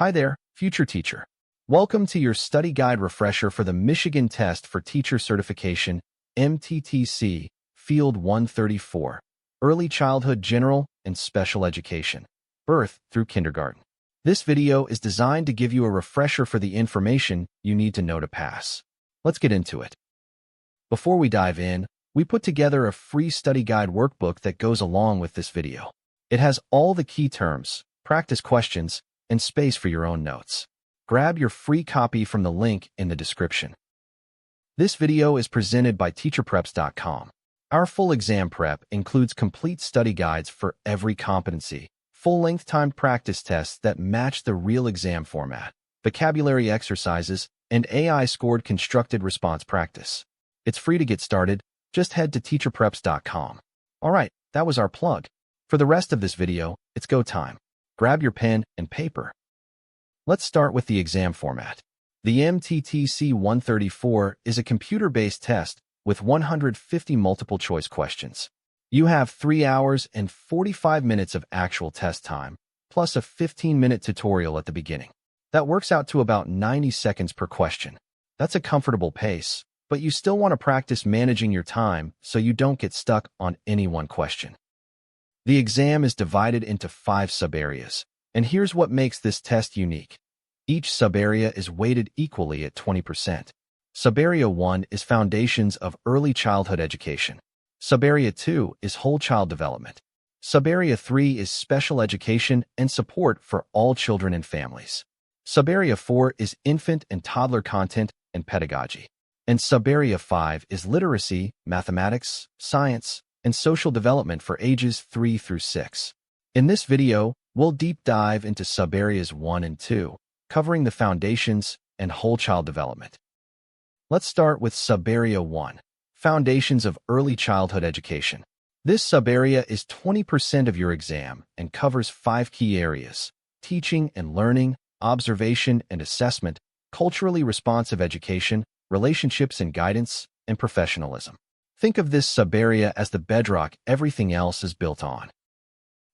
Hi there, future teacher. Welcome to your study guide refresher for the Michigan Test for Teacher Certification, MTTC, Field 134, Early Childhood General and Special Education, Birth through Kindergarten. This video is designed to give you a refresher for the information you need to know to pass. Let's get into it. Before we dive in, we put together a free study guide workbook that goes along with this video. It has all the key terms, practice questions, and space for your own notes. Grab your free copy from the link in the description. This video is presented by TeacherPreps.com. Our full exam prep includes complete study guides for every competency, full-length timed practice tests that match the real exam format, vocabulary exercises, and AI-scored constructed response practice. It's free to get started. Just head to TeacherPreps.com. All right, that was our plug. For the rest of this video, it's go time. Grab your pen and paper. Let's start with the exam format. The MTTC 134 is a computer-based test with 150 multiple-choice questions. You have 3 hours and 45 minutes of actual test time, plus a 15-minute tutorial at the beginning. That works out to about 90 seconds per question. That's a comfortable pace, but you still want to practice managing your time so you don't get stuck on any one question. The exam is divided into 5 subareas, and here's what makes this test unique. Each subarea is weighted equally at 20%. Subarea I is Foundations of Early Childhood Education. Subarea II is Whole Child Development. Subarea III is Special Education and Support for All Children and Families. Subarea IV is Infant and Toddler Content and Pedagogy. And Subarea V is Literacy, Mathematics, Science, and Social Development for ages 3 through 6. In this video, we'll deep dive into Subareas I and II, covering the foundations and whole child development. Let's start with Subarea I, Foundations of Early Childhood Education. This subarea is 20% of your exam and covers 5 key areas: teaching and learning, observation and assessment, culturally responsive education, relationships and guidance, and professionalism. Think of this subarea as the bedrock everything else is built on.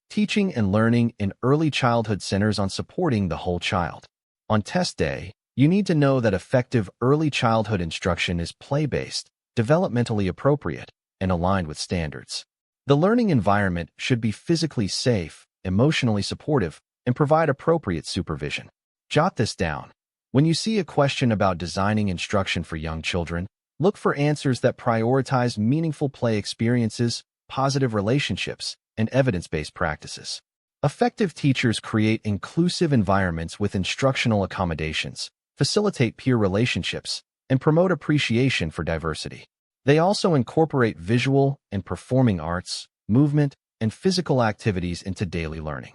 Teaching and learning in early childhood centers on supporting the whole child. On test day, you need to know that effective early childhood instruction is play-based, developmentally appropriate, and aligned with standards. The learning environment should be physically safe, emotionally supportive, and provide appropriate supervision. Jot this down. When you see a question about designing instruction for young children, look for answers that prioritize meaningful play experiences, positive relationships, and evidence-based practices. Effective teachers create inclusive environments with instructional accommodations, facilitate peer relationships, and promote appreciation for diversity. They also incorporate visual and performing arts, movement, and physical activities into daily learning.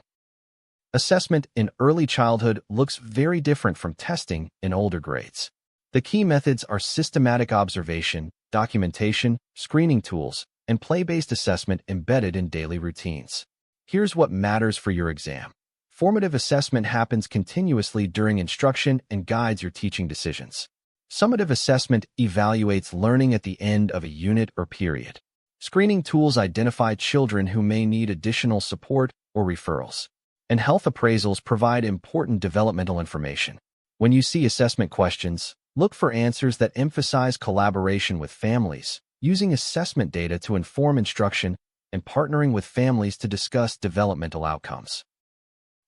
Assessment in early childhood looks very different from testing in older grades. The key methods are systematic observation, documentation, screening tools, and play-based assessment embedded in daily routines. Here's what matters for your exam. Formative assessment happens continuously during instruction and guides your teaching decisions. Summative assessment evaluates learning at the end of a unit or period. Screening tools identify children who may need additional support or referrals. And health appraisals provide important developmental information. When you see assessment questions, look for answers that emphasize collaboration with families, using assessment data to inform instruction, and partnering with families to discuss developmental outcomes.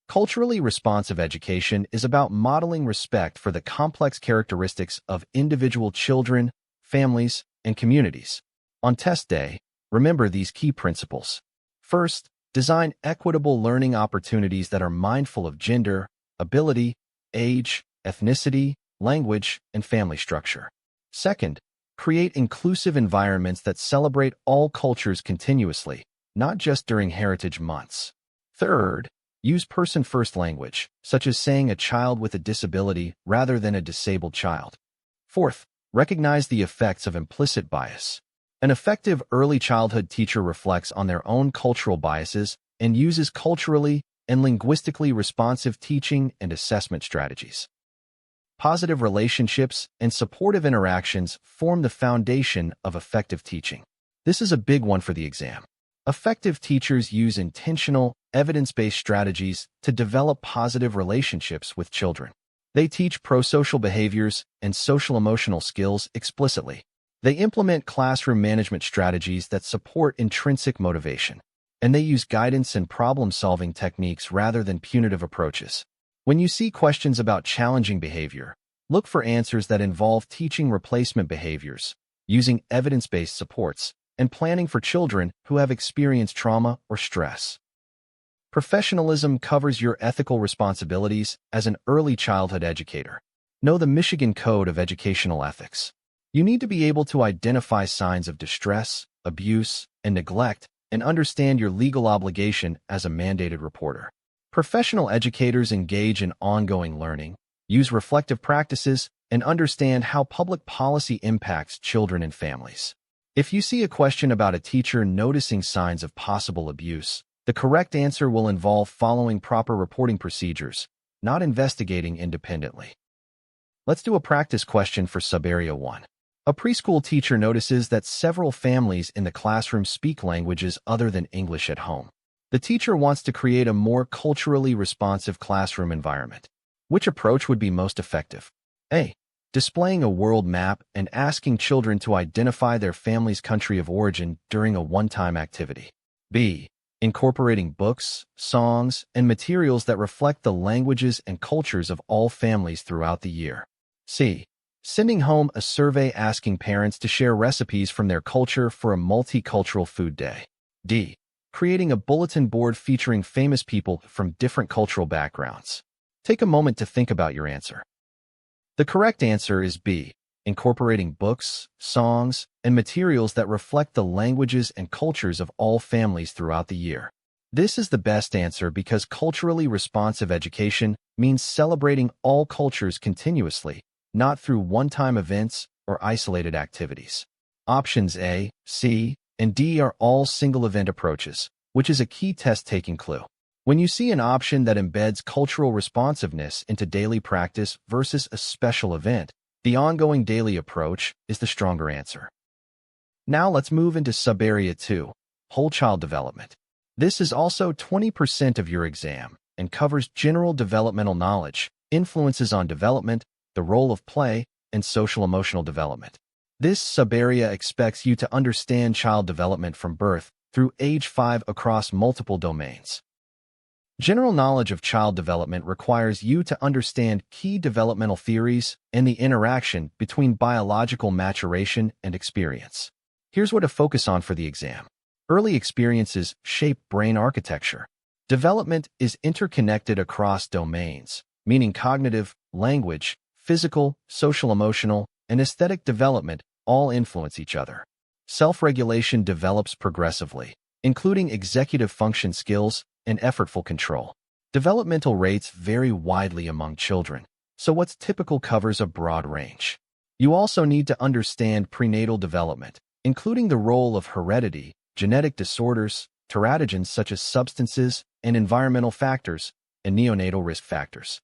Culturally responsive education is about modeling respect for the complex characteristics of individual children, families, and communities. On test day, remember these key principles. First, design equitable learning opportunities that are mindful of gender, ability, age, ethnicity, language, and family structure. Second, create inclusive environments that celebrate all cultures continuously, not just during Heritage Months. Third, use person-first language, such as saying a child with a disability rather than a disabled child. Fourth, recognize the effects of implicit bias. An effective early childhood teacher reflects on their own cultural biases and uses culturally and linguistically responsive teaching and assessment strategies. Positive relationships and supportive interactions form the foundation of effective teaching. This is a big one for the exam. Effective teachers use intentional, evidence-based strategies to develop positive relationships with children. They teach prosocial behaviors and social-emotional skills explicitly. They implement classroom management strategies that support intrinsic motivation. And they use guidance and problem-solving techniques rather than punitive approaches. When you see questions about challenging behavior, look for answers that involve teaching replacement behaviors, using evidence-based supports, and planning for children who have experienced trauma or stress. Professionalism covers your ethical responsibilities as an early childhood educator. Know the Michigan Code of Educational Ethics. You need to be able to identify signs of distress, abuse, and neglect, and understand your legal obligation as a mandated reporter. Professional educators engage in ongoing learning, use reflective practices, and understand how public policy impacts children and families. If you see a question about a teacher noticing signs of possible abuse, the correct answer will involve following proper reporting procedures, not investigating independently. Let's do a practice question for Subarea I. A preschool teacher notices that several families in the classroom speak languages other than English at home. The teacher wants to create a more culturally responsive classroom environment. Which approach would be most effective? A. Displaying a world map and asking children to identify their family's country of origin during a one-time activity. B. Incorporating books, songs, and materials that reflect the languages and cultures of all families throughout the year. C. Sending home a survey asking parents to share recipes from their culture for a multicultural food day. D. Creating a bulletin board featuring famous people from different cultural backgrounds. Take a moment to think about your answer. The correct answer is B. Incorporating books, songs, and materials that reflect the languages and cultures of all families throughout the year. This is the best answer because culturally responsive education means celebrating all cultures continuously, not through one-time events or isolated activities. Options A, C, and D are all single-event approaches, which is a key test-taking clue. When you see an option that embeds cultural responsiveness into daily practice versus a special event, the ongoing daily approach is the stronger answer. Now let's move into Subarea II, whole child development. This is also 20% of your exam and covers general developmental knowledge, influences on development, the role of play, and social-emotional development. This Subarea expects you to understand child development from birth through age 5 across multiple domains. General knowledge of child development requires you to understand key developmental theories and the interaction between biological maturation and experience. Here's what to focus on for the exam. Early experiences shape brain architecture. Development is interconnected across domains, meaning cognitive, language, physical, social-emotional, and aesthetic development all influence each other. Self-regulation develops progressively, including executive function skills and effortful control. Developmental rates vary widely among children, so what's typical covers a broad range. You also need to understand prenatal development, including the role of heredity, genetic disorders, teratogens such as substances and environmental factors, and neonatal risk factors.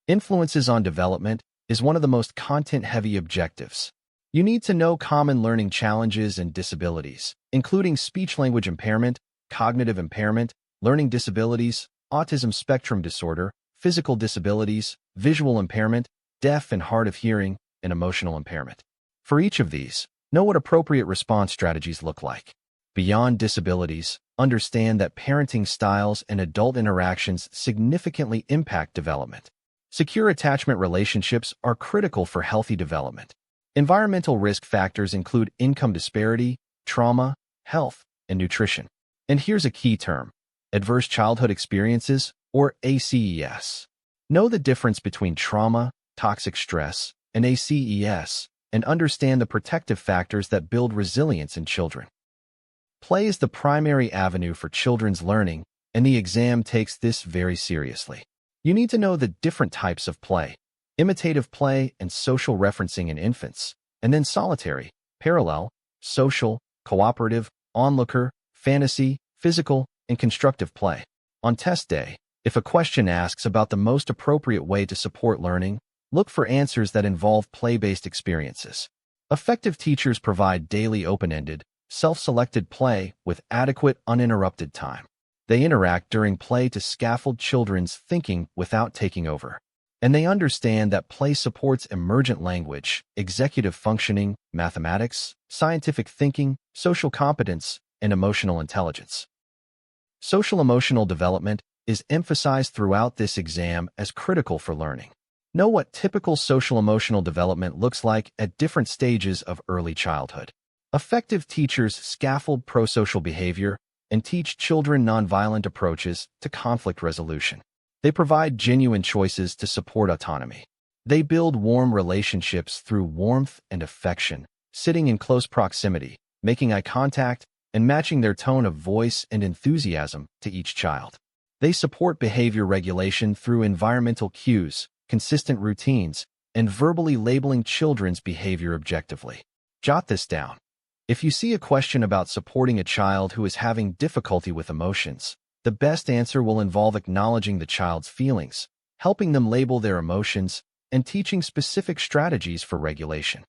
Influences on development is one of the most content-heavy objectives. You need to know common learning challenges and disabilities, including speech-language impairment, cognitive impairment, learning disabilities, autism spectrum disorder, physical disabilities, visual impairment, deaf and hard of hearing, and emotional impairment. For each of these, know what appropriate response strategies look like. Beyond disabilities, understand that parenting styles and adult interactions significantly impact development. Secure attachment relationships are critical for healthy development. Environmental risk factors include income disparity, trauma, health, and nutrition. And here's a key term: adverse childhood experiences, or ACEs. Know the difference between trauma, toxic stress, and ACEs, and understand the protective factors that build resilience in children. Play is the primary avenue for children's learning, and the exam takes this very seriously. You need to know the different types of play: imitative play and social referencing in infants, and then solitary, parallel, social, cooperative, onlooker, fantasy, physical, and constructive play. On test day, if a question asks about the most appropriate way to support learning, look for answers that involve play-based experiences. Effective teachers provide daily open-ended, self-selected play with adequate uninterrupted time. They interact during play to scaffold children's thinking without taking over. And they understand that play supports emergent language, executive functioning, mathematics, scientific thinking, social competence, and emotional intelligence. Social-emotional development is emphasized throughout this exam as critical for learning. Know what typical social-emotional development looks like at different stages of early childhood. Effective teachers scaffold prosocial behavior and teach children nonviolent approaches to conflict resolution. They provide genuine choices to support autonomy. They build warm relationships through warmth and affection, sitting in close proximity, making eye contact, and matching their tone of voice and enthusiasm to each child. They support behavior regulation through environmental cues, consistent routines, and verbally labeling children's behavior objectively. Jot this down. If you see a question about supporting a child who is having difficulty with emotions, the best answer will involve acknowledging the child's feelings, helping them label their emotions, and teaching specific strategies for regulation.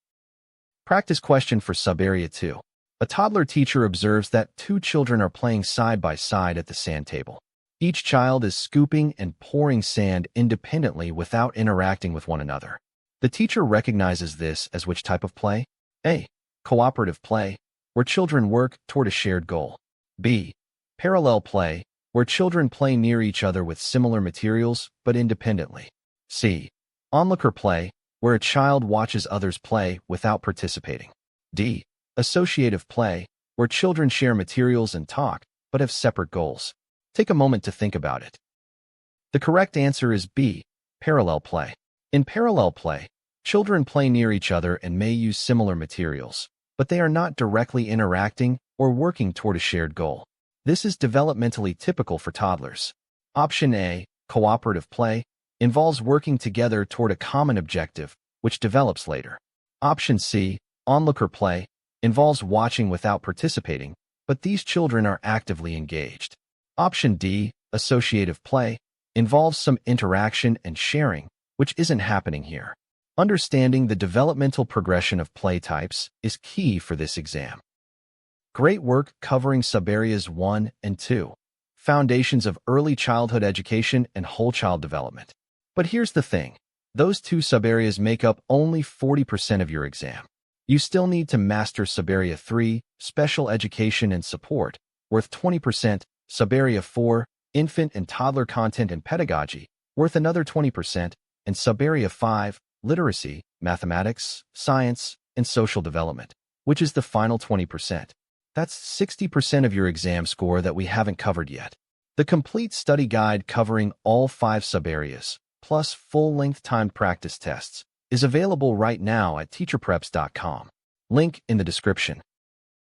Practice question for Subarea II. A toddler teacher observes that two children are playing side by side at the sand table. Each child is scooping and pouring sand independently without interacting with one another. The teacher recognizes this as which type of play? A. Cooperative play, where children work toward a shared goal. B. Parallel play, where children play near each other with similar materials but independently. C. Onlooker play, where a child watches others play without participating. D. Associative play, where children share materials and talk but have separate goals. Take a moment to think about it. The correct answer is B. Parallel play. In parallel play, children play near each other and may use similar materials, but they are not directly interacting or working toward a shared goal. This is developmentally typical for toddlers. Option A, cooperative play, involves working together toward a common objective, which develops later. Option C, onlooker play, involves watching without participating, but these children are actively engaged. Option D, associative play, involves some interaction and sharing, which isn't happening here. Understanding the developmental progression of play types is key for this exam. Great work covering Subareas I and II, Foundations of Early Childhood Education and Whole Child Development. But here's the thing, those two subareas make up only 40% of your exam. You still need to master Subarea III, Special Education and Support, worth 20%, Subarea IV, Infant and Toddler Content and Pedagogy, worth another 20%, and Subarea V, Literacy, Mathematics, Science, and Social Development, which is the final 20%. That's 60% of your exam score that we haven't covered yet. The complete study guide covering all 5 subareas, plus full-length timed practice tests, is available right now at TeacherPreps.com. Link in the description.